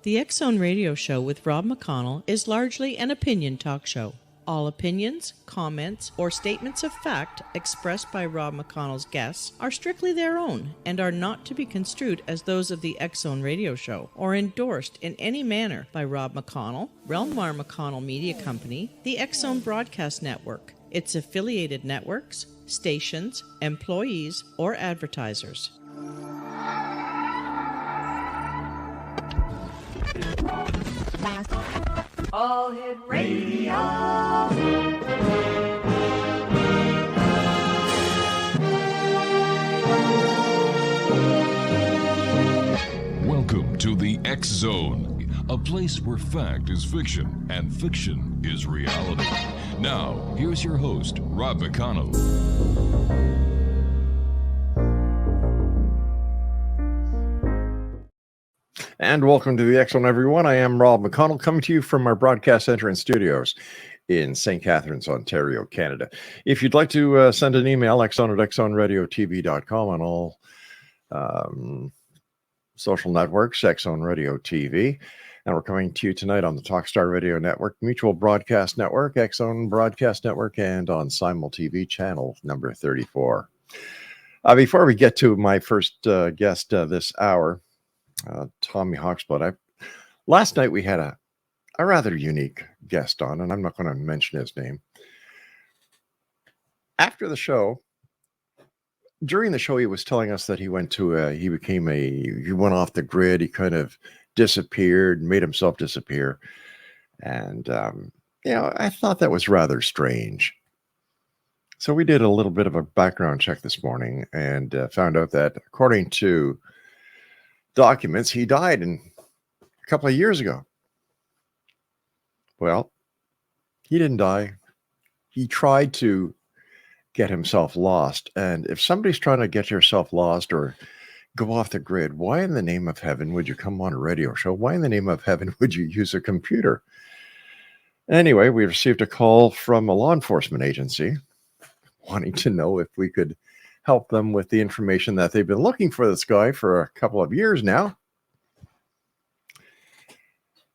The X Zone Radio Show with Rob McConnell is largely an opinion talk show. All opinions, comments, or statements of fact expressed by Rob McConnell's guests are strictly their own and are not to be construed as those of the X Zone Radio Show or endorsed in any manner by Rob McConnell, Relmar McConnell Media Company, the X Zone Broadcast Network, its affiliated networks, stations, employees, or advertisers. All Hit Radio. Welcome to the X Zone, a place where fact is fiction and fiction is reality. Now, here's your host, Rob McConnell. And welcome to the X Zone, everyone. I am Rob McConnell, coming to you from our broadcast center and studios in St. Catharines, Ontario, Canada. If you'd like to send an email, xzone@xzoneradiotv.com on all social networks, X Zone Radio TV. And we're coming to you tonight on the Talkstar Radio Network, Mutual Broadcast Network, X Zone Broadcast Network, and on Simul TV channel number 34. Before we get to my first guest this hour, Tommy HAWKSBLOOD. Last night we had a rather unique guest on, and I'm not going to mention his name. After the show, during the show, he was telling us that he went off the grid. He kind of disappeared, made himself disappear. And, I thought that was rather strange. So we did a little bit of a background check this morning and found out that according to documents, he died a couple of years ago. Well, he didn't die. He tried to get himself lost. And if somebody's trying to get yourself lost or go off the grid, why in the name of heaven would you come on a radio show? Why in the name of heaven would you use a computer? Anyway, we received a call from a law enforcement agency wanting to know if we could help them with the information that they've been looking for this guy for a couple of years now.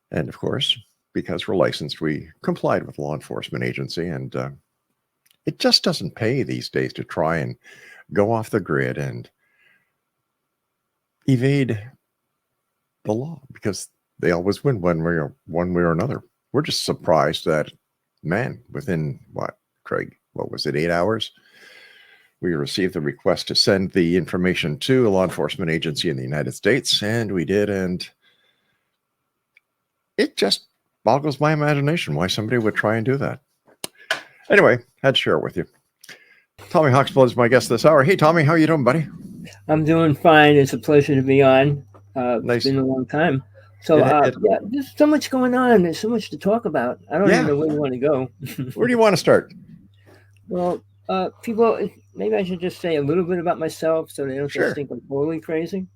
And of course, because we're licensed, we complied with law enforcement agency. And it just doesn't pay these days to try and go off the grid and evade the law, because they always win one way or another. We're just surprised that, man, within Craig, what was it, 8 hours? We received a request to send the information to a law enforcement agency in the United States, and we did, and it just boggles my imagination why somebody would try and do that. Anyway, had to share it with you. Tommy HAWKSBLOOD is my guest this hour. Hey, Tommy, how are you doing, buddy? I'm doing fine. It's a pleasure to be on. Nice. It's been a long time. So, there's so much going on. There's so much to talk about. I don't even know where you want to go. Where do you want to start? Well, people, maybe I should just say a little bit about myself so they don't just think I'm totally crazy.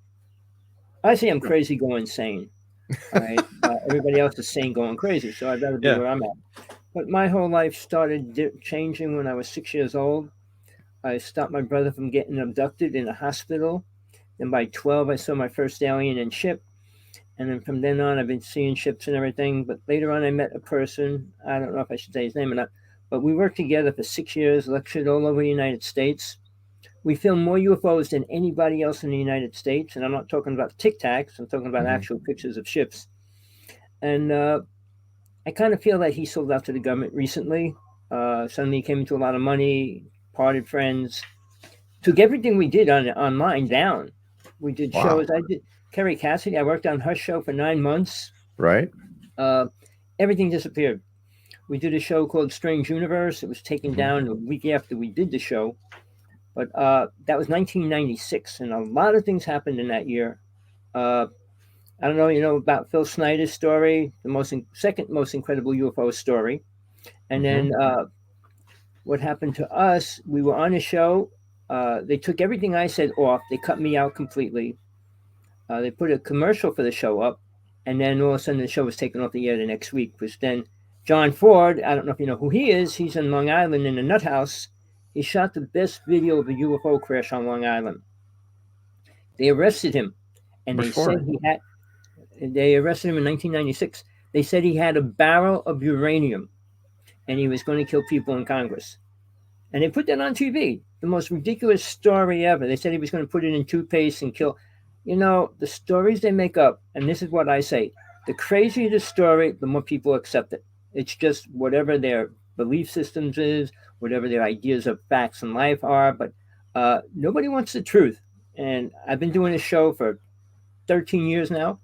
I say I'm crazy going sane. All right. Everybody else is sane going crazy, so I'd rather be where I'm at. But my whole life started changing when I was 6 years old. I stopped my brother from getting abducted in a hospital. Then by 12, I saw my first alien and ship. And then from then on, I've been seeing ships and everything. But later on, I met a person. I don't know if I should say his name or not. But we worked together for 6 years, lectured all over the United States. We filmed more UFOs than anybody else in the United States. And I'm not talking about Tic Tacs. I'm talking about actual pictures of ships. And I kind of feel that he sold out to the government recently. Suddenly he came into a lot of money, parted friends, took everything we did online down. We did shows. I did Kerry Cassidy. I worked on her show for 9 months. Right. Everything disappeared. We did a show called Strange Universe. It was taken down a week after we did the show. But that was 1996, and a lot of things happened in that year. I don't know, you know about Phil Snyder's story, the second most incredible UFO story. And then what happened to us, we were on a show. They took everything I said off. They cut me out completely. They put a commercial for the show up. And then all of a sudden the show was taken off the air the next week, which then John Ford, I don't know if you know who he is. He's in Long Island in a nut house. He shot the best video of a UFO crash on Long Island. They arrested him, and they said he had. They arrested him in 1996. They said he had a barrel of uranium, and he was going to kill people in Congress. And they put that on TV. The most ridiculous story ever. They said he was going to put it in toothpaste and kill. You know, the stories they make up, and this is what I say, the crazier the story, the more people accept it. It's just whatever their belief systems is, whatever their ideas of facts in life are, but nobody wants the truth. And I've been doing this show for 13 years now,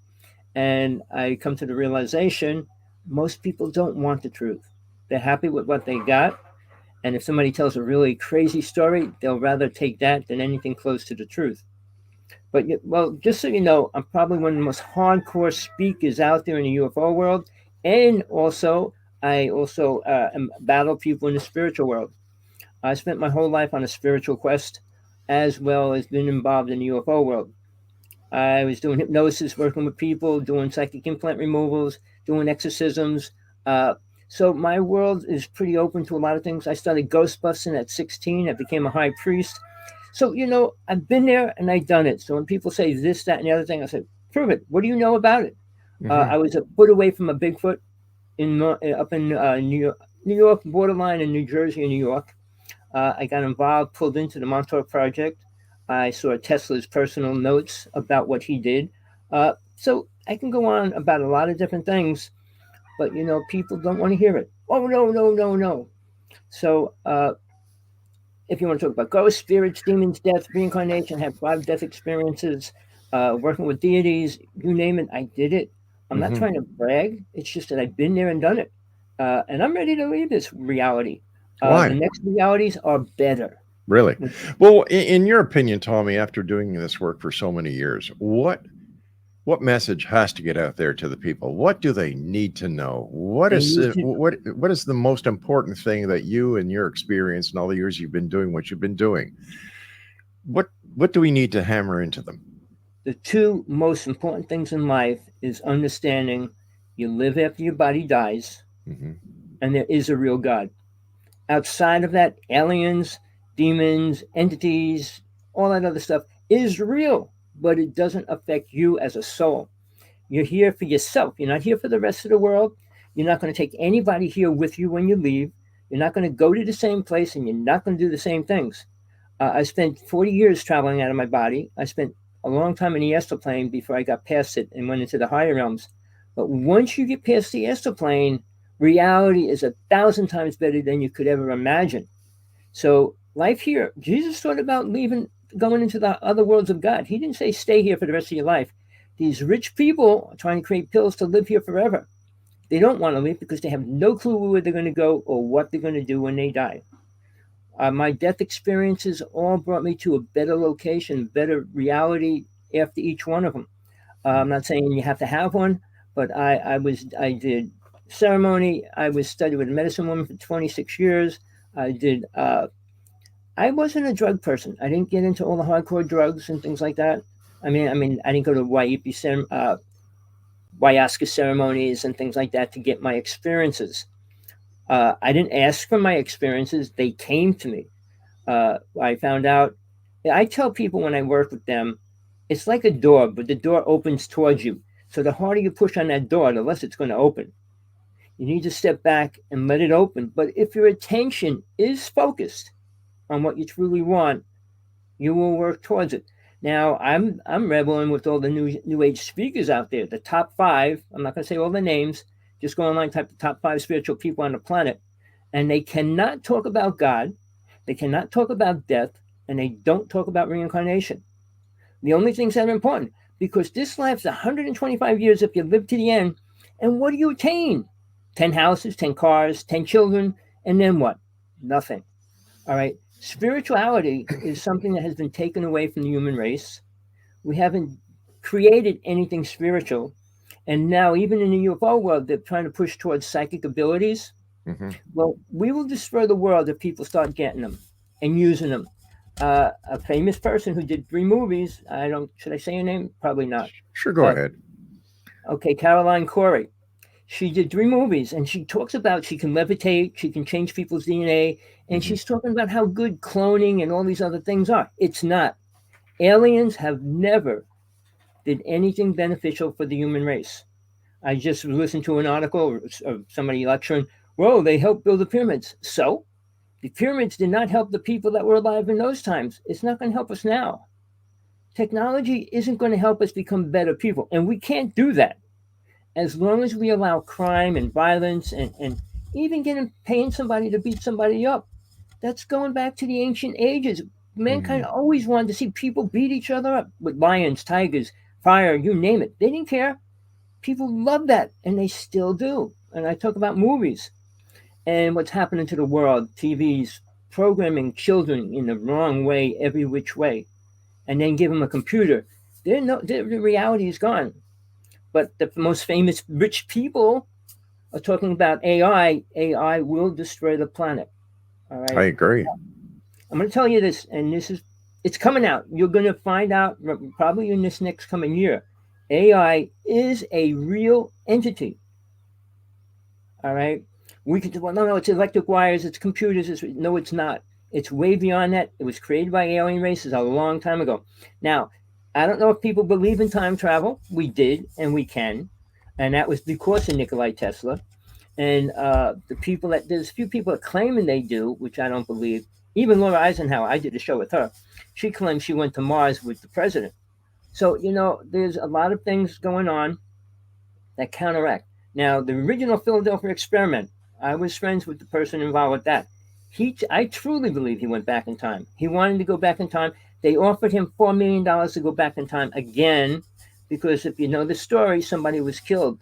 and I come to the realization most people don't want the truth. They're happy with what they got, and if somebody tells a really crazy story, they'll rather take that than anything close to the truth. But, well, just so you know, I'm probably one of the most hardcore speakers out there in the UFO world, and also I battle people in the spiritual world. I spent my whole life on a spiritual quest, as well as been involved in the UFO world. I was doing hypnosis, working with people, doing psychic implant removals, doing exorcisms. So my world is pretty open to a lot of things. I started ghostbusting at 16. I became a high priest. So, you know, I've been there and I've done it. So when people say this, that, and the other thing, I say, prove it. What do you know about it? I was a foot away from a Bigfoot up in New York, borderline in New Jersey and New York. I got involved, pulled into the Montauk Project. I saw Tesla's personal notes about what he did. So I can go on about a lot of different things, but, you know, people don't want to hear it. Oh, no. So if you want to talk about ghosts, spirits, demons, death, reincarnation, have 5 death experiences, working with deities, you name it, I did it. I'm not trying to brag. It's just that I've been there and done it. And I'm ready to leave this reality. Why? The next realities are better. Really? Well, in your opinion, Tommy, after doing this work for so many years, what message has to get out there to the people? What do they need to know? What is the most important thing that you and your experience and all the years you've been doing what you've been doing? What do we need to hammer into them? The 2 most important things in life is understanding you live after your body dies, and there is a real God. Outside of that, aliens, demons, entities, all that other stuff is real, but it doesn't affect you as a soul. You're here for yourself. You're not here for the rest of the world. You're not going to take anybody here with you when you leave. You're not going to go to the same place, and you're not going to do the same things. I spent 40 years traveling out of my body. I spent a long time in the astral plane before I got past it and went into the higher realms. But once you get past the astral plane, reality is 1,000 times better than you could ever imagine. So life here, Jesus thought about leaving, going into the other worlds of God. He didn't say stay here for the rest of your life. These rich people are trying to create pills to live here forever. They don't want to leave because they have no clue where they're going to go or what they're going to do when they die. My death experiences all brought me to a better location, better reality after each one of them. I'm not saying you have to have one, but I did ceremony. I was studied with a medicine woman for 26 years. I wasn't a drug person. I didn't get into all the hardcore drugs and things like that. I mean, I didn't go to ayahuasca ceremonies and things like that to get my experiences. I didn't ask for my experiences. They came to me. I found out, I tell people when I work with them, it's like a door, but the door opens towards you. So the harder you push on that door, the less it's going to open. You need to step back and let it open. But if your attention is focused on what you truly want, you will work towards it. Now, I'm rebelling with all the new age speakers out there. The top 5, I'm not going to say all the names, just go online, type the top 5 spiritual people on the planet, and they cannot talk about God, they cannot talk about death, and they don't talk about reincarnation. The only things that are important, because this life's 125 years if you live to the end, and what do you attain? 10 houses, 10 cars, 10 children, and then what? Nothing. All right. Spirituality is something that has been taken away from the human race. We haven't created anything spiritual. And now, even in the UFO world, they're trying to push towards psychic abilities. Well, we will destroy the world if people start getting them and using them. A famous person who did 3 movies, should I say her name? Probably not. Sure, go ahead. Okay, Caroline Corey. She did 3 movies, and she talks about she can levitate, she can change people's DNA, and she's talking about how good cloning and all these other things are. It's not. Aliens have never did anything beneficial for the human race. I just listened to an article of somebody lecturing, whoa, they helped build the pyramids. So the pyramids did not help the people that were alive in those times. It's not going to help us now. Technology isn't going to help us become better people. And we can't do that as long as we allow crime and violence and even paying somebody to beat somebody up. That's going back to the ancient ages. Mankind always wanted to see people beat each other up with lions, tigers, fire, you name it. They didn't care. People love that, and they still do. And I talk about movies and what's happening to the world, TV's programming children in the wrong way, every which way, and then give them a computer. The reality is gone. But the most famous rich people are talking about AI. AI will destroy the planet. All right. I agree. I'm going to tell you this, and it's coming out. You're going to find out probably in this next coming year. AI is a real entity. All right. We could, well, no, it's electric wires, it's computers. No, it's not. It's way beyond that. It was created by alien races a long time ago. Now, I don't know if people believe in time travel. We did, and we can. And that was because of Nikola Tesla. And there's a few people that claiming they do, which I don't believe. Even Laura Eisenhower, I did a show with her. She claimed she went to Mars with the president. So, there's a lot of things going on that counteract. Now, the original Philadelphia experiment, I was friends with the person involved with that. I truly believe he went back in time. He wanted to go back in time. They offered him $4 million to go back in time again, because if you know the story, somebody was killed.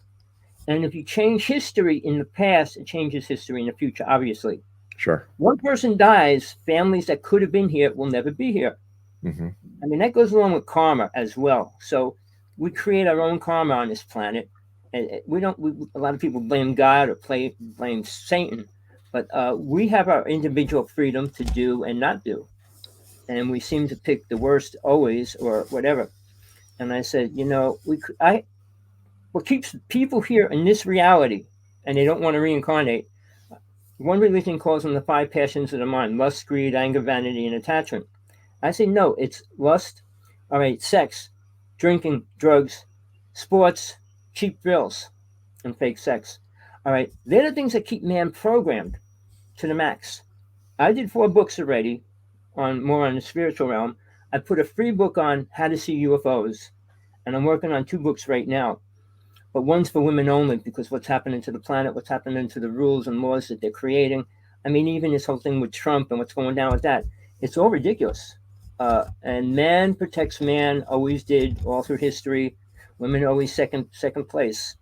And if you change history in the past, it changes history in the future, obviously. Sure. One person dies, families that could have been here will never be here. I mean, that goes along with karma as well. So we create our own karma on this planet. And a lot of people blame God or blame Satan, but we have our individual freedom to do and not do. And we seem to pick the worst always, or whatever. And I said, what keeps people here in this reality, and they don't want to reincarnate, one religion calls them the 5 passions of the mind: lust, greed, anger, vanity, and attachment. I say, no, it's lust, all right, sex, drinking, drugs, sports, cheap thrills, and fake sex. All right, they're the things that keep man programmed to the max. I did 4 books already more on the spiritual realm. I put a free book on how to see UFOs, and I'm working on 2 books right now. But one's for women only, because what's happening to the planet, what's happening to the rules and laws that they're creating. I mean, even this whole thing with Trump and what's going down with that, it's all ridiculous. And man protects man, always did, all through history. Women are always second place.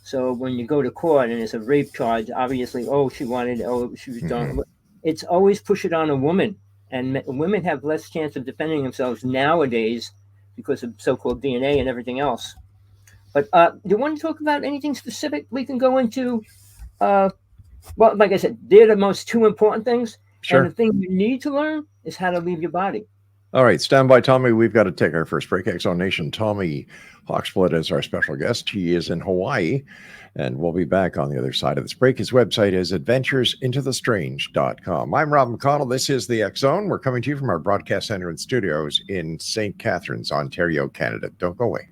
So when you go to court and it's a rape charge, obviously, she was done. It's always push it on a woman. And women have less chance of defending themselves nowadays because of so-called DNA and everything else. But do you want to talk about anything specific we can go into? Well, like I said, they're the most 2 important things. Sure. And the thing you need to learn is how to leave your body. All right, stand by, Tommy. We've got to take our first break. X-Zone Nation, Tommy HAWKSBLOOD is our special guest. He is in Hawaii, and we'll be back on the other side of this break. His website is adventuresintothe.strange.com. I'm Rob McConnell. This is the X-Zone. We're coming to you from our broadcast center and studios in St. Catharines, Ontario, Canada. Don't go away.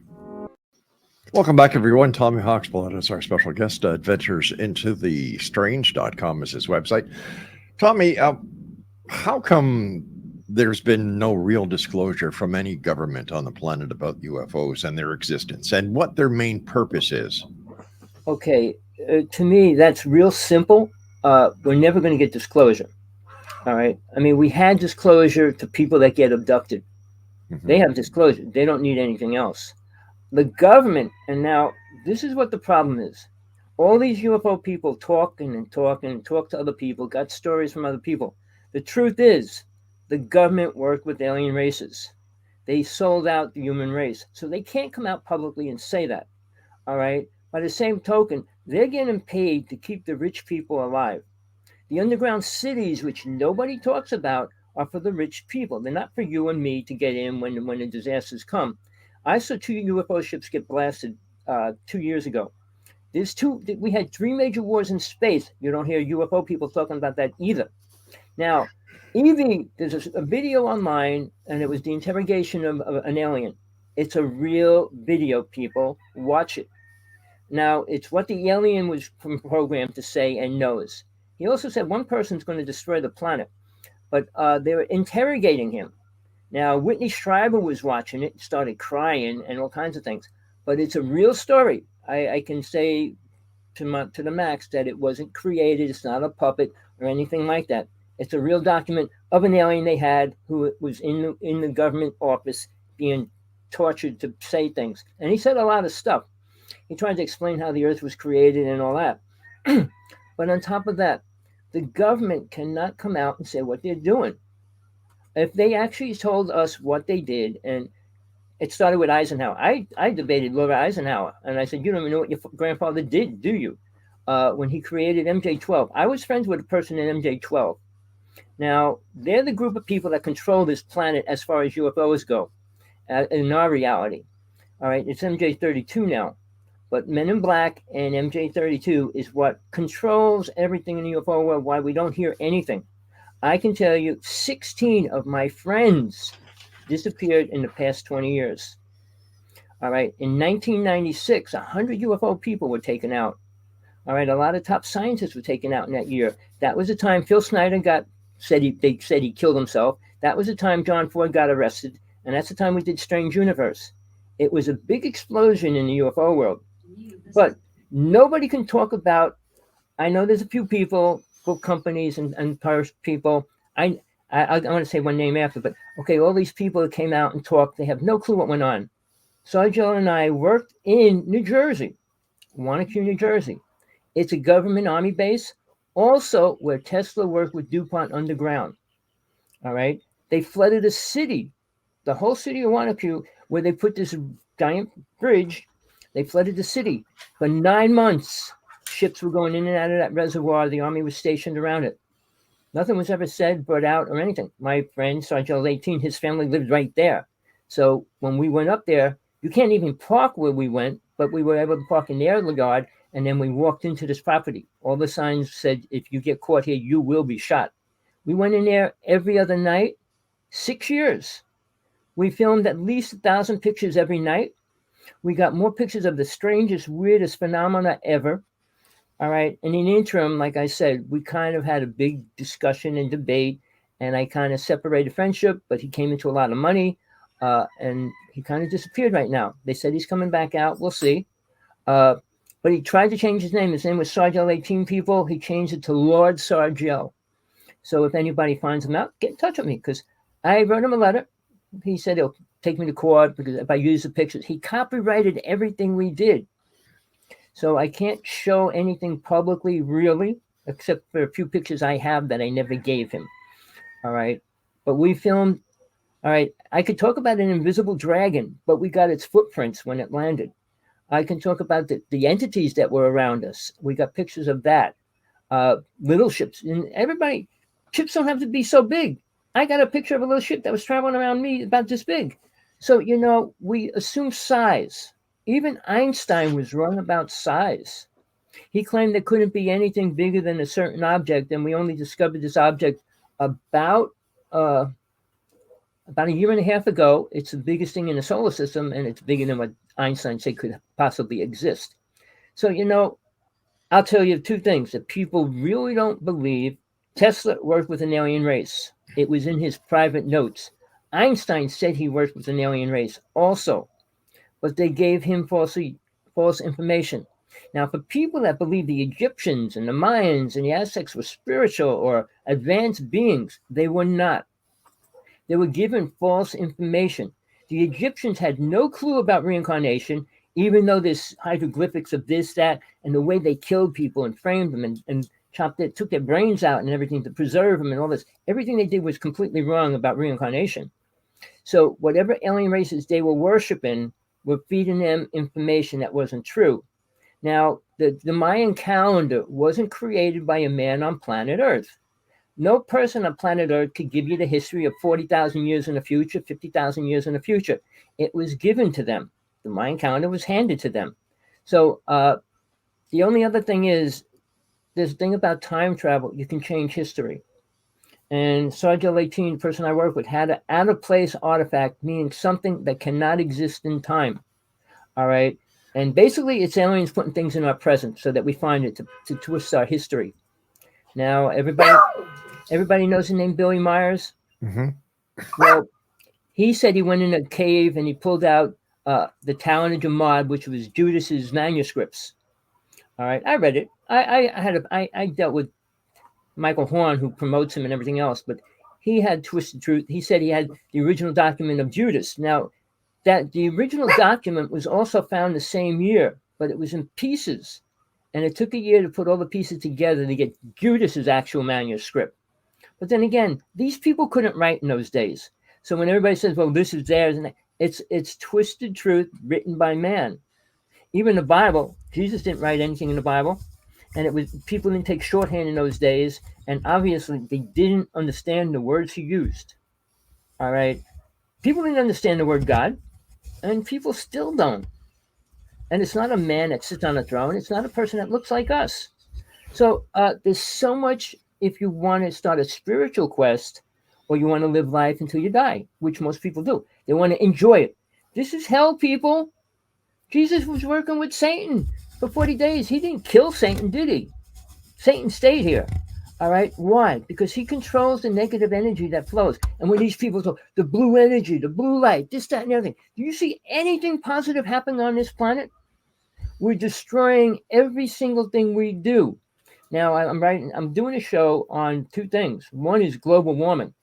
Welcome back, everyone. Tommy HAWKSBLOOD is our special guest. Adventuresintothe.strange.com is his website. Tommy, how come there's been no real disclosure from any government on the planet about UFOs and their existence and what their main purpose is? Okay, to me, that's real simple. We're never going to get disclosure. All right. I mean, we had disclosure to people that get abducted. They have disclosure. They don't need anything else. The government, and now this is what the problem is. All these UFO people talk to other people, got stories from other people. The truth is, the government worked with alien races. They sold out the human race. So they can't come out publicly and say that. All right. By the same token, they're getting paid to keep the rich people alive. The underground cities, which nobody talks about, are for the rich people. They're not for you and me to get in when the disasters come. I saw 2 UFO ships get blasted 2 years ago. We had 3 major wars in space. You don't hear UFO people talking about that either. Now, Evie, there's a video online, and it was the interrogation of an alien. It's a real video, people. Watch it. Now, it's what the alien was programmed to say and knows. He also said one person's going to destroy the planet, but they were interrogating him. Now, Whitney Schreiber was watching it, started crying and all kinds of things, but it's a real story. I can say to the max that it wasn't created. It's not a puppet or anything like that. It's a real document of an alien they had who was in the government office being tortured to say things. And he said a lot of stuff. He tried to explain how the earth was created and all that. But on top of that, the government cannot come out and say what they're doing. If they actually told us what they did, and it started with Eisenhower. I debated Laura Eisenhower, and I said, you don't even know what your grandfather did, do you? When he created MJ-12. I was friends with a person in MJ-12. Now, they're the group of people that control this planet as far as UFOs go, in our reality. All right, it's MJ-32 now. But Men in Black and MJ-32 is what controls everything in the UFO world, why we don't hear anything. I can tell you 16 of my friends disappeared in the past 20 years. All right, in 1996, 100 UFO people were taken out. All right, a lot of top scientists were taken out in that year. That was the time Phil Snyder they said he killed himself. That was the time John Ford got arrested, and that's the time we did Strange Universe. It was a big explosion in the UFO world. But nobody can talk about, I know there's a few people, book companies and people, I want to say one name after, but okay, all these people that came out and talked, they have no clue what went on. Sergio and I worked in New Jersey, Wanacue, New Jersey. It's a government army base, also where Tesla worked with DuPont underground. All right, they flooded a city, the whole city of Wanacue, where they put this giant bridge. They flooded the city for 9 months. Ships were going in and out of that reservoir. The army was stationed around it. Nothing was ever said, brought out, or anything. My friend, Sergeant 18, his family lived right there. So when we went up there, you can't even park where we went, but we were able to park in their yard, and then we walked into this property. All the signs said, if you get caught here, you will be shot. We went in there every other night, 6 years. We filmed at least 1,000 pictures every night. We got more pictures of the strangest, weirdest phenomena ever. All right. And in the interim, like I said, we kind of had a big discussion and debate, and I kind of separated friendship, but he came into a lot of money, and he kind of disappeared right now. They said he's coming back out. We'll see. But he tried to change his name. His name was Sargel 18 people. He changed it to Lord Sargel. So if anybody finds him out, get in touch with me, because I wrote him a letter. He said he'll take me to court because if I use the pictures, he copyrighted everything we did. So I can't show anything publicly, really, except for a few pictures I have that I never gave him. All right. But we filmed. All right. I could talk about an invisible dragon, but we got its footprints when it landed. I can talk about the entities that were around us. We got pictures of that. Little ships. And everybody, ships don't have to be so big. I got a picture of a little ship that was traveling around me about this big. So, you know, we assume size. Even Einstein was wrong about size. He claimed there couldn't be anything bigger than a certain object, and we only discovered this object about a year and a half ago. It's the biggest thing in the solar system, and it's bigger than what Einstein said could possibly exist. So, you know, I'll tell you two things that people really don't believe. Tesla worked with an alien race. It was in his private notes. Einstein said he worked with an alien race also, but they gave him false information. Now, for people that believe the Egyptians and the Mayans and the Aztecs were spiritual or advanced beings, they were not. They were given false information. The Egyptians had no clue about reincarnation, even though there's hieroglyphics of this, that, and the way they killed people and framed them and took their brains out and everything to preserve them and all this. Everything they did was completely wrong about reincarnation. So whatever alien races they were worshiping were feeding them information that wasn't true. Now, the Mayan calendar wasn't created by a man on planet Earth. No person on planet Earth could give you the history of 40,000 years in the future, 50,000 years in the future. It was given to them. The Mayan calendar was handed to them. So, the only other thing is, this thing about time travel, you can change history. And Sergio Leighton, the person I work with, had an out-of-place artifact, meaning something that cannot exist in time. All right? And basically, it's aliens putting things in our present so that we find it to twist our history. Now, everybody knows the name Billy Myers? Mm-hmm. Well, he said he went in a cave and he pulled out the Talmud Jamad, which was Judas's manuscripts. All right, I read it. I dealt with Michael Horn, who promotes him and everything else, but he had twisted truth. He said he had the original document of Judas. Now, that the original document was also found the same year, but it was in pieces, and it took a year to put all the pieces together to get Judas's actual manuscript. But then again, these people couldn't write in those days. So when everybody says, "Well, this is theirs," and it's twisted truth written by man. Even the Bible, Jesus didn't write anything in the Bible, and it was people didn't take shorthand in those days, and obviously they didn't understand the words he used. All right, people didn't understand the word God, and people still don't. And it's not a man that sits on a throne. It's not a person that looks like us. So there's so much. If you want to start a spiritual quest, or you want to live life until you die, which most people do, they want to enjoy it. This is hell, people. Jesus was working with Satan for 40 days. He didn't kill Satan, did he? Satan stayed here. All right. Why? Because he controls the negative energy that flows. And when these people talk, the blue energy, the blue light, this, that, and everything, do you see anything positive happening on this planet? We're destroying every single thing we do. Now, I'm doing a show on two things. One is global warming.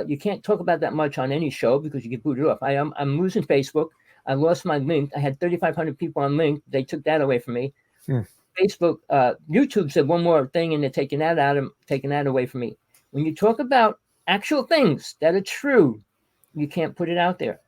You can't talk about that much on any show because you get booted off. I'm losing Facebook. I lost my link. I had 3,500 people on link. They took that away from me. Facebook, YouTube said one more thing, and they're taking that away from me. When you talk about actual things that are true, you can't put it out there.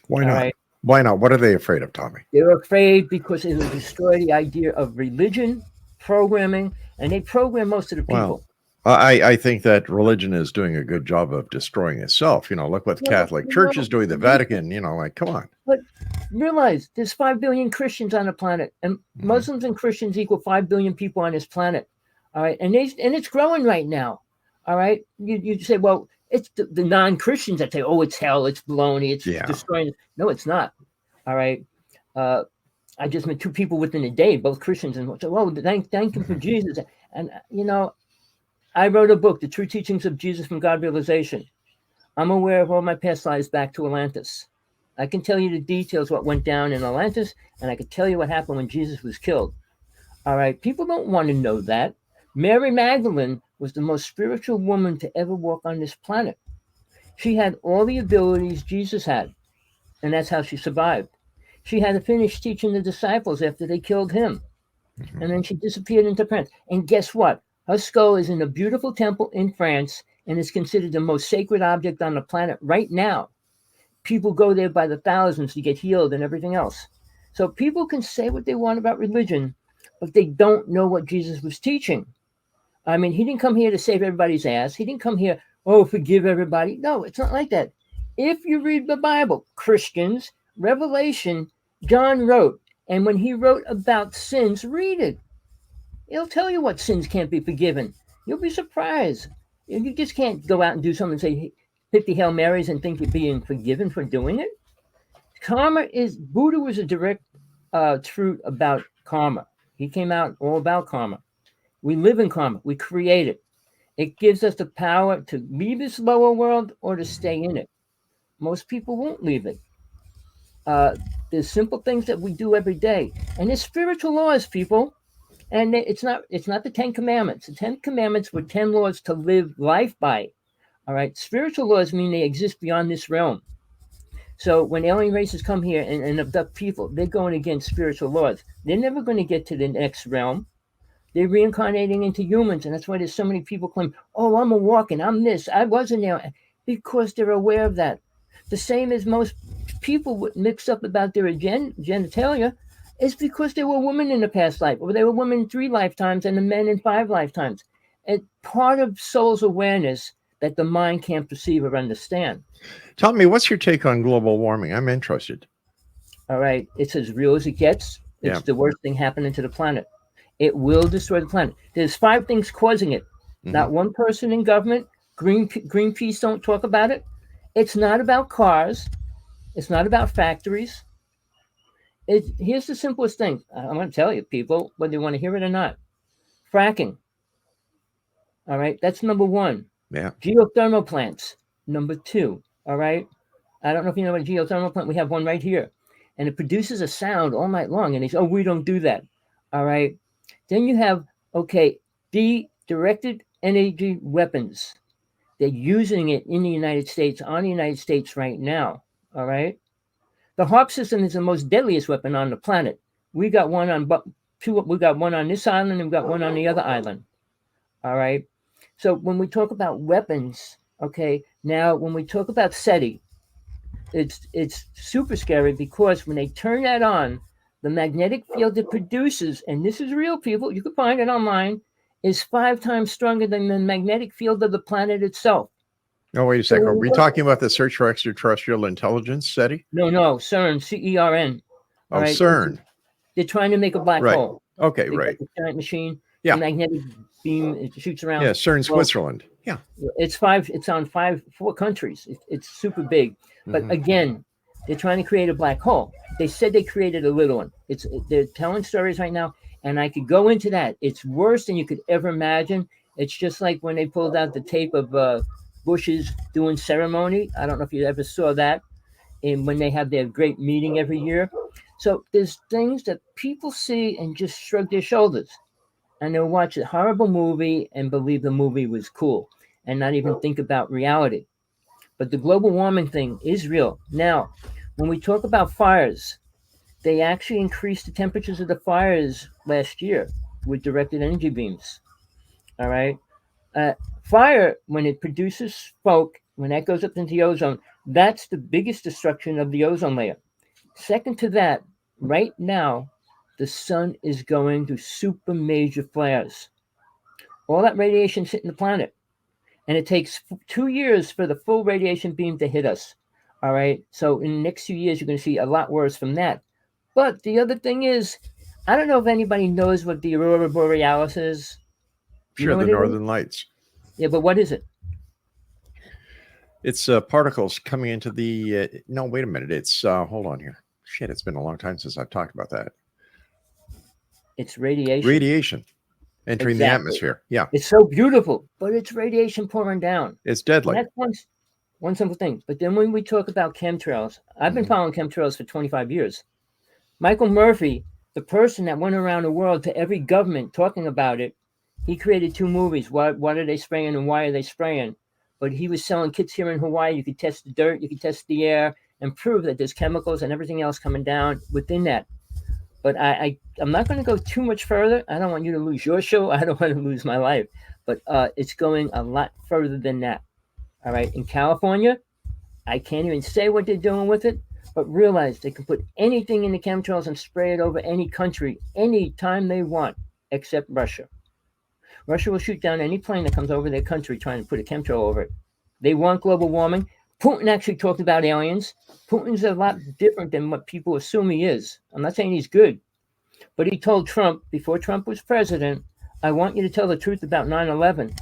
Why not? Right? Why not? What are they afraid of, Tommy? They're afraid because it will destroy the idea of religion, programming, and they program most of the people. Well, I think that religion is doing a good job of destroying itself. You know, look what the Catholic Church is doing, the Vatican, you know, like, come on. But realize there's 5 billion Christians on the planet, and Muslims and Christians equal 5 billion people on this planet. All right. And it's growing right now. All right. You say, well, it's the non-Christians that say, oh, it's hell, it's baloney, it's destroying. No, it's not. All right. I just met 2 people within a day, both Christians, and said, oh, thank you for Jesus. And, you know, I wrote a book, The True Teachings of Jesus from God Realization. I'm aware of all my past lives back to Atlantis. I can tell you the details, what went down in Atlantis, and I can tell you what happened when Jesus was killed. All right, people don't want to know that. Mary Magdalene was the most spiritual woman to ever walk on this planet. She had all the abilities Jesus had, and that's how she survived. She had to finish teaching the disciples after they killed him, and then she disappeared into France. And guess what? Her skull is in a beautiful temple in France and is considered the most sacred object on the planet right now. People go there by the thousands to get healed and everything else. So people can say what they want about religion, but they don't know what Jesus was teaching. I mean, he didn't come here to save everybody's ass. He didn't come here, oh, forgive everybody. No, it's not like that. If you read the Bible, Christians, Revelation, John wrote, and when he wrote about sins, read it. It'll tell you what sins can't be forgiven. You'll be surprised. You just can't go out and do something and say 50 Hail Marys and think you're being forgiven for doing it. Karma is, Buddha was a direct truth about karma. He came out all about karma. We live in karma. We create it. It gives us the power to leave this lower world or to stay in it. Most people won't leave it. There's simple things that we do every day. And there's spiritual laws, people. And it's not the 10 Commandments. The 10 Commandments were 10 laws to live life by. All right. Spiritual laws mean they exist beyond this realm. So when alien races come here and abduct people, they're going against spiritual laws. They're never going to get to the next realm. They're reincarnating into humans. And that's why there's so many people claim, oh, I'm a walking, I'm this, I wasn't there. Because they're aware of that. The same as most people would mix up about their genitalia. It's because they were women in the past life, or they were women in 3 lifetimes and the men in 5 lifetimes. And part of soul's awareness that the mind can't perceive or understand. Tell me, what's your take on global warming? I'm interested. All right. It's as real as it gets. It's the worst thing happening to the planet. It will destroy the planet. There's 5 things causing it. Not one person in government. Greenpeace don't talk about it. It's not about cars. It's not about factories. Here's the simplest thing. I'm going to tell you, people, whether you want to hear it or not. Fracking. All right. That's number 1. Yeah. Geothermal plants. Number 2. All right. I don't know if you know what a geothermal plant. We have one right here. And it produces a sound all night long. And they say, oh, we don't do that. All right. Then you have, directed energy weapons. They're using it in the United States, on the United States right now. All right. The HARP system is the most deadliest weapon on the planet. We got one on we got one on this island and we got one on the other island. All right. So when we talk about weapons, now when we talk about SETI, it's super scary because when they turn that on, the magnetic field it produces, and this is real, people, you can find it online, is 5 times stronger than the magnetic field of the planet itself. Oh, wait a second. Are we talking about the Search for Extraterrestrial Intelligence SETI? No, CERN, CERN. Oh, right? CERN. They're trying to make a black hole. Okay, right. The giant machine. Yeah. The magnetic beam, it shoots around. Yeah, CERN, Switzerland. Yeah. It's on 4 countries. It's super big. But again, they're trying to create a black hole. They said they created a little one. They're telling stories right now, and I could go into that. It's worse than you could ever imagine. It's just like when they pulled out the tape of Bush's doing ceremony. I don't know if you ever saw that. And when they have their great meeting every year. So there's things that people see and just shrug their shoulders. And they'll watch a horrible movie and believe the movie was cool and not even think about reality. But the global warming thing is real. Now, when we talk about fires, they actually increased the temperatures of the fires last year with directed energy beams. All right. Fire, when it produces smoke, when that goes up into the ozone, that's the biggest destruction of the ozone layer. Second to that, right now, the sun is going through super major flares. All that radiation's hitting the planet. And it takes 2 years for the full radiation beam to hit us. All right. So in the next few years, you're going to see a lot worse from that. But the other thing is, I don't know if anybody knows what the Aurora Borealis is. Sure, the Northern Lights. Yeah, but what is it? It's particles coming into the... no, wait a minute. It's... hold on here. Shit, it's been a long time since I've talked about that. It's radiation. Radiation. Entering the atmosphere. Yeah. It's so beautiful, but it's radiation pouring down. It's deadly. And that's one simple thing. But then when we talk about chemtrails, I've been following chemtrails for 25 years. Michael Murphy, the person that went around the world to every government talking about it, he created 2 movies. What are they spraying and why are they spraying? But he was selling kits here in Hawaii. You could test the dirt, you could test the air, and prove that there's chemicals and everything else coming down within that. But I'm not going to go too much further. I don't want you to lose your show. I don't want to lose my life. But it's going a lot further than that. All right. In California, I can't even say what they're doing with it, but realize they can put anything in the chemtrails and spray it over any country anytime they want, except Russia. Russia will shoot down any plane that comes over their country trying to put a chemtrail over it. They want global warming. Putin actually talked about aliens. Putin's a lot different than what people assume he is. I'm not saying he's good, but he told Trump, before Trump was president, I want you to tell the truth about 9/11,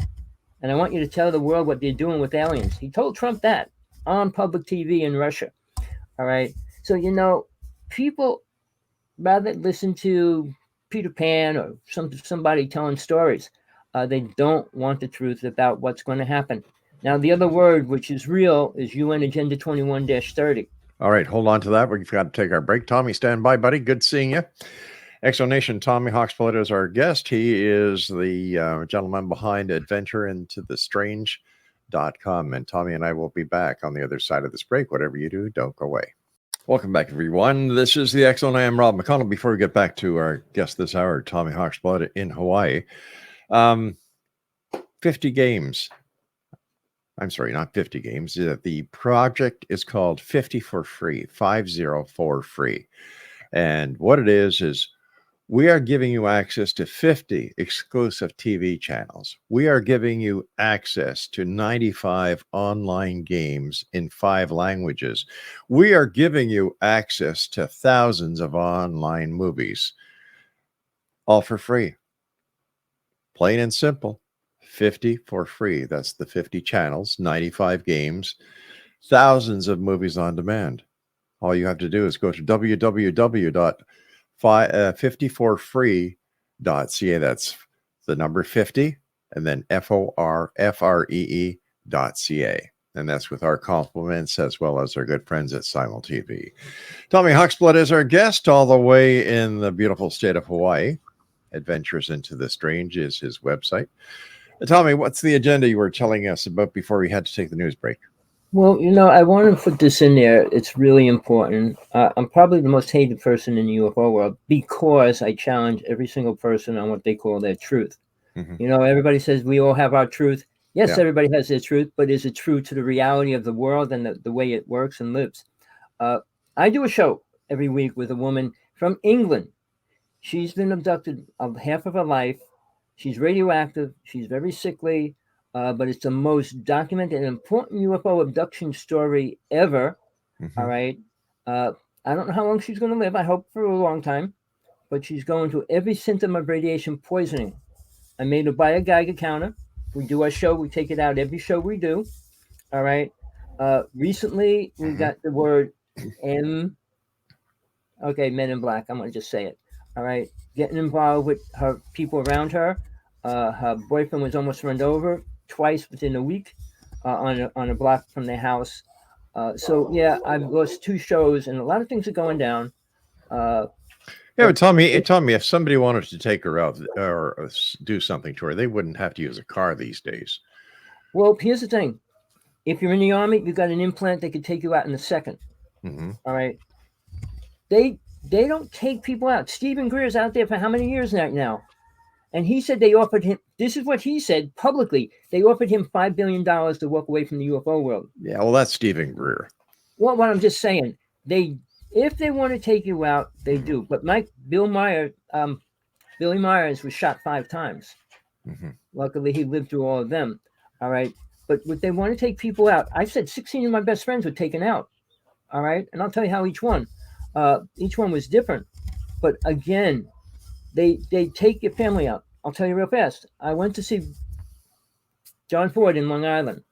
and I want you to tell the world what they're doing with aliens. He told Trump that on public TV in Russia. All right. So, people rather listen to Peter Pan or somebody telling stories. They don't want the truth about what's going to happen. Now, the other word, which is real, is UN Agenda 21-30. All right, hold on to that. We've got to take our break. Tommy, stand by, buddy. Good seeing you. Exonation, Tommy HAWKSBLOOD is our guest. He is the gentleman behind Adventure into the Strange.com. And Tommy and I will be back on the other side of this break. Whatever you do, don't go away. Welcome back, everyone. This is the X Zone. I am Rob McConnell. Before we get back to our guest this hour, Tommy HAWKSBLOOD in Hawaii, 50 games. I'm sorry, not 50 games. The project is called 50 for Free, 50 for free. And what it is We are giving you access to 50 exclusive TV channels. We are giving you access to 95 online games in 5 languages. We are giving you access to thousands of online movies, all for free. Plain and simple. 50 for free. That's the 50 channels, 95 games, thousands of movies on demand. All you have to do is go to www.54free.ca. That's the number 50 and then FORFREE.ca. And that's with our compliments as well as our good friends at Simul TV. Tommy HAWKSBLOOD is our guest all the way in the beautiful state of Hawaii. Adventures into the Strange is his website. Tommy, what's the agenda you were telling us about before we had to take the news break? Well, I want to put this in there. It's really important. I'm probably the most hated person in the UFO world because I challenge every single person on what they call their truth. Mm-hmm. Everybody says we all have our truth. Yes, yeah. Everybody has their truth, but is it true to the reality of the world and the way it works and lives? I do a show every week with a woman from England. She's been abducted half of her life. She's radioactive. She's very sickly, but it's the most documented and important UFO abduction story ever. Mm-hmm. All right. I don't know how long she's going to live. I hope for a long time, but she's going through every symptom of radiation poisoning. I made her buy a Geiger counter. We do our show. We take it out every show we do. All right. Recently, we got the word Men in Black. I'm going to just say it. All right. Getting involved with her people around her. Her boyfriend was almost run over twice within a week on a block from their house. So I've lost 2 shows and a lot of things are going down. But Tommy, if somebody wanted to take her out or do something to her, they wouldn't have to use a car these days. Well, here's the thing. If you're in the Army, you got an implant, they could take you out in a second. Mm-hmm. All right. They don't take people out. Stephen Greer's out there for how many years now? And he said they offered him, this is what he said publicly, they offered him $5 billion to walk away from the UFO world. Yeah, well, that's Stephen Greer. Well, what I'm just saying, if they want to take you out, they do. But Billy Myers was shot 5 times. Mm-hmm. Luckily, he lived through all of them. All right. But would they want to take people out? I said 16 of my best friends were taken out. All right. And I'll tell you how each one was different. But again, they take your family out. I'll tell you real fast. I went to see John Ford in Long Island.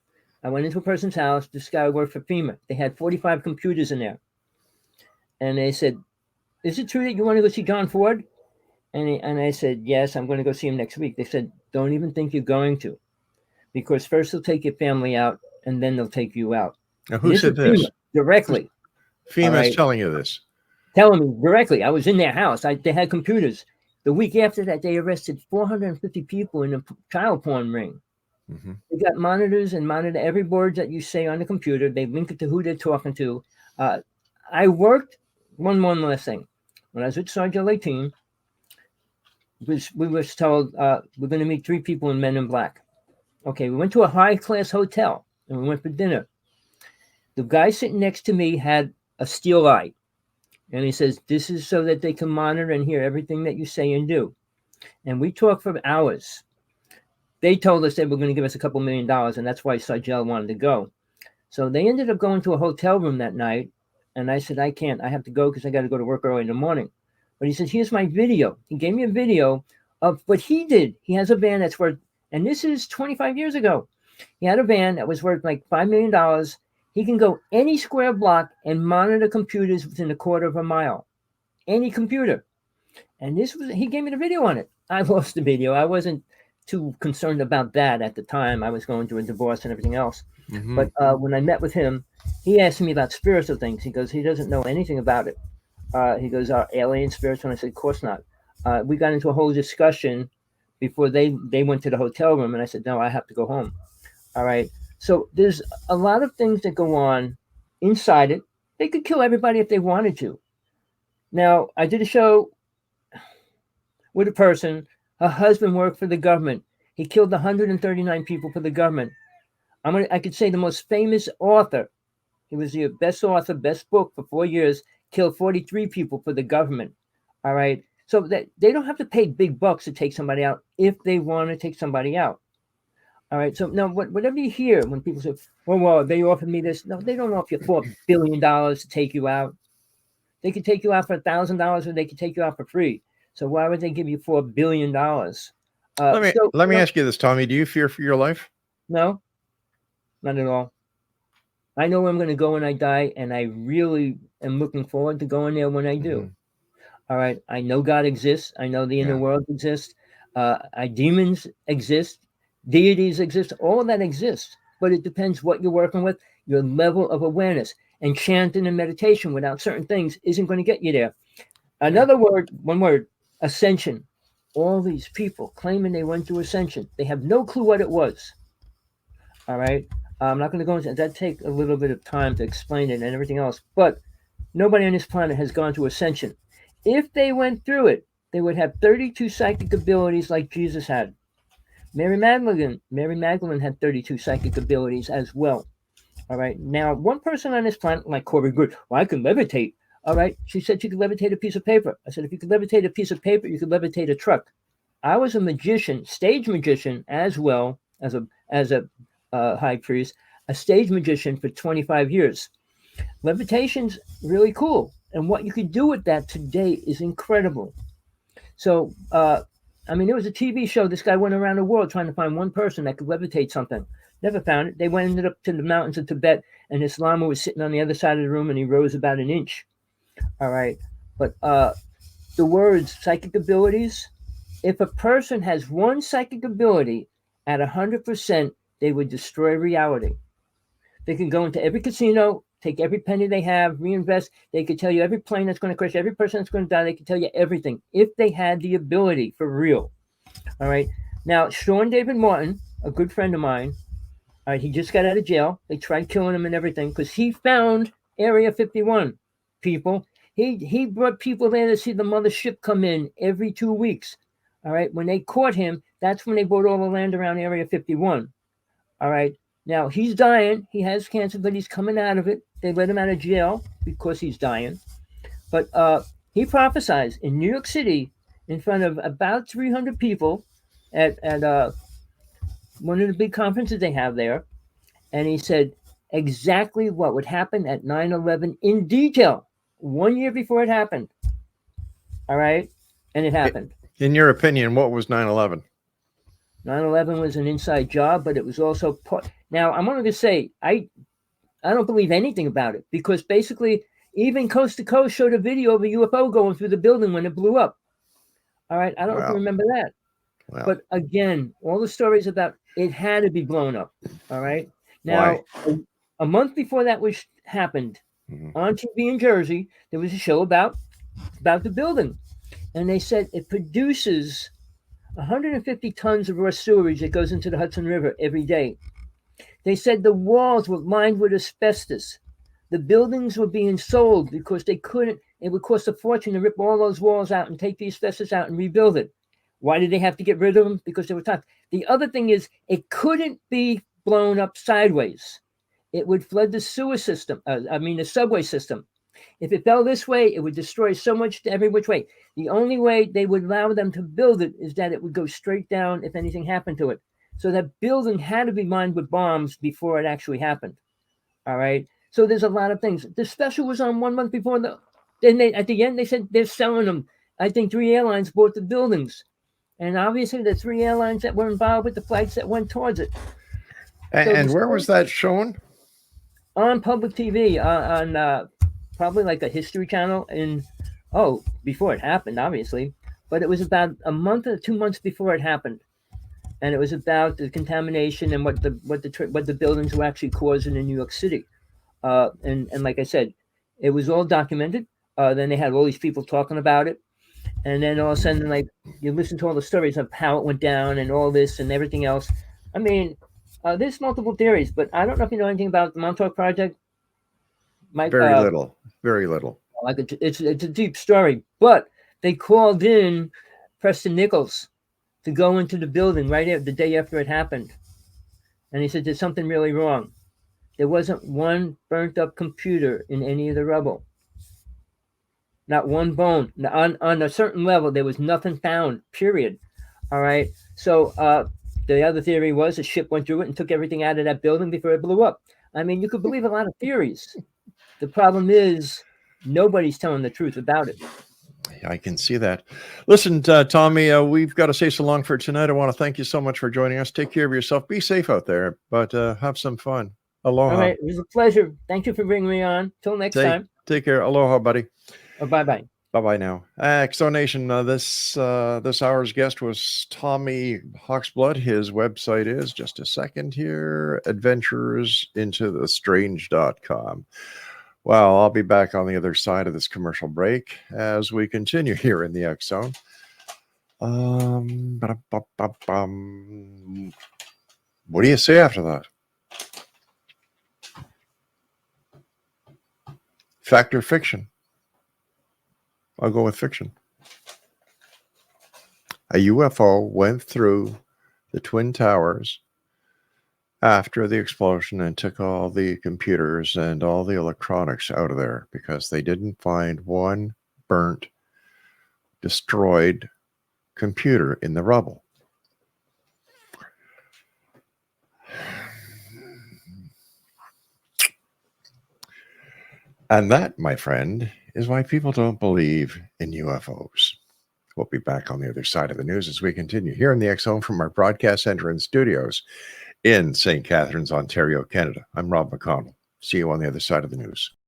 I went into a person's house. This guy worked for FEMA. They had 45 computers in there. And they said, is it true that you want to go see John Ford? And I said, yes, I'm going to go see him next week. They said, don't even think you're going to. Because first they'll take your family out, and then they'll take you out. Now, who said this? FEMA, directly. FEMA's telling you this. Telling me directly. I was in their house. They had computers. The week after that, they arrested 450 people in a child porn ring. Mm-hmm. They got monitors and monitor every word that you say on the computer. They link it to who they're talking to. I worked, one last thing. When I was with Sergeant 18, we were told we're going to meet 3 people in Men in Black. Okay, we went to a high-class hotel, and we went for dinner. The guy sitting next to me had a steel eye. And he says, this is so that they can monitor and hear everything that you say and do. And we talked for hours. They told us they were going to give us a couple $1 million, and that's why Sajel wanted to go. So they ended up going to a hotel room that night. And I said, I can't. I have to go because I got to go to work early in the morning. But he said, here's my video. He gave me a video of what he did. He has a van that's worth, and this is 25 years ago. He had a van that was worth like $5 million. He can go any square block and monitor computers within a quarter of a mile. Any computer. And he gave me the video on it. I lost the video. I wasn't too concerned about that at the time. I was going through a divorce and everything else. Mm-hmm. But when I met with him, he asked me about spiritual things. He goes, he doesn't know anything about it. He goes, are alien spiritual? And I said, of course not. We got into a whole discussion before they went to the hotel room. And I said, no, I have to go home. All right. So there's a lot of things that go on inside it. They could kill everybody if they wanted to. Now, I did a show with a person. Her husband worked for the government. He killed 139 people for the government. I could say the most famous author. He was the best author, best book for 4 years, killed 43 people for the government. All right. So that they don't have to pay big bucks to take somebody out if they want to take somebody out. All right. So now, whatever you hear when people say, well, they offered me this. No, they don't offer you $4 billion to take you out. They could take you out for $1,000 or they could take you out for free. So why would they give you $4 billion? Let me ask you this, Tommy. Do you fear for your life? No, not at all. I know where I'm going to go when I die, and I really am looking forward to going there when I do. All right. I know God exists. I know the inner world exists. Demons exist. Deities exist. All of that exists. But it depends what you're working with, your level of awareness. And chanting and meditation without certain things isn't going to get you there. One word, ascension. All these people claiming they went through ascension. They have no clue what it was. All right. I'm not going to go into that. Take a little bit of time to explain it and everything else. But nobody on this planet has gone through ascension. If they went through it, they would have 32 psychic abilities like Jesus had. Mary Magdalene had 32 psychic abilities as well. All right. Now, one person on this planet, like Corey Good, well, I can levitate. All right. She said she could levitate a piece of paper. I said, if you could levitate a piece of paper, you could levitate a truck. I was a magician, stage magician, as well as a high priest, a stage magician for 25 years. Levitation's really cool. And what you could do with that today is incredible. So, there was a TV show. This guy went around the world trying to find one person that could levitate something. Never found it. They ended up to the mountains of Tibet, and this lama was sitting on the other side of the room, and he rose about an inch. All right. But the words psychic abilities, if a person has one psychic ability at 100%, they would destroy reality. They can go into every casino, take every penny they have, reinvest. They could tell you every plane that's going to crash, every person that's going to die. They could tell you everything if they had the ability for real. All right. Now, Sean David Martin, a good friend of mine, all right, he just got out of jail. They tried killing him and everything because he found Area 51 people. He brought people there to see the mothership come in every 2 weeks. All right. When they caught him, that's when they bought all the land around Area 51. All right. Now, he's dying. He has cancer, but he's coming out of it. They let him out of jail because he's dying. But he prophesies in New York City in front of about 300 people at one of the big conferences they have there. And he said exactly what would happen at 9/11 in detail 1 year before it happened. All right. And it happened. In your opinion, what was 9/11? 9/11 was an inside job, but it was also part. Now, I'm going to say I don't believe anything about it because basically even Coast to Coast showed a video of a UFO going through the building when it blew up. All right. I don't know if you remember that. Wow. But again, all the stories about it had to be blown up. All right. Now, a month before that happened on TV in Jersey, there was a show about the building. And they said it produces 150 tons of raw sewage that goes into the Hudson River every day. They said the walls were lined with asbestos. The buildings were being sold because they couldn't. It would cost a fortune to rip all those walls out and take the asbestos out and rebuild it. Why did they have to get rid of them? Because they were toxic. The other thing is it couldn't be blown up sideways. It would flood the sewer system. The subway system. If it fell this way, it would destroy so much to every which way. The only way they would allow them to build it is that it would go straight down if anything happened to it. So that building had to be mined with bombs before it actually happened. All right. So there's a lot of things. The special was on 1 month before then at the end, they said they're selling them. I think 3 airlines bought the buildings. And obviously the 3 airlines that were involved with the flights that went towards it. And where was that shown? On public TV, on probably like a History Channel before it happened, obviously. But it was about a month or 2 months before it happened. And it was about the contamination and what the buildings were actually causing in New York City. And like I said, it was all documented. Then they had all these people talking about it. And then all of a sudden, like, you listen to all the stories of how it went down and all this and everything else. I mean, there's multiple theories, but I don't know if you know anything about the Montauk Project. Mike, very little. Like it's a deep story, but they called in Preston Nichols to go into the building the day after it happened. And he said, there's something really wrong. There wasn't one burnt up computer in any of the rubble. Not one bone. On a certain level, there was nothing found, period. All right. So the other theory was a ship went through it and took everything out of that building before it blew up. I mean, you could believe a lot of theories. The problem is nobody's telling the truth about it. I can see that. Listen, Tommy, we've got to say so long for tonight. I want to thank you so much for joining us. Take care of yourself. Be safe out there, but have some fun. Aloha. All right. It was a pleasure. Thank you for bringing me on. Till next time. Take care. Aloha, buddy. Bye-bye. Bye-bye now. Exonation, this hour's guest was Tommy HAWKSBLOOD. His website is, just a second here, adventureintothestrange.com. Well, I'll be back on the other side of this commercial break as we continue here in the X Zone. What do you say after that? Fact or fiction? I'll go with fiction. A UFO went through the Twin Towers after the explosion and took all the computers and all the electronics out of there because they didn't find one burnt, destroyed computer in the rubble. And that, my friend, is why people don't believe in UFOs. We'll be back on the other side of the news as we continue here in the X Zone from our broadcast center and studios in St. Catharines, Ontario, Canada. I'm Rob McConnell. See you on the other side of the news.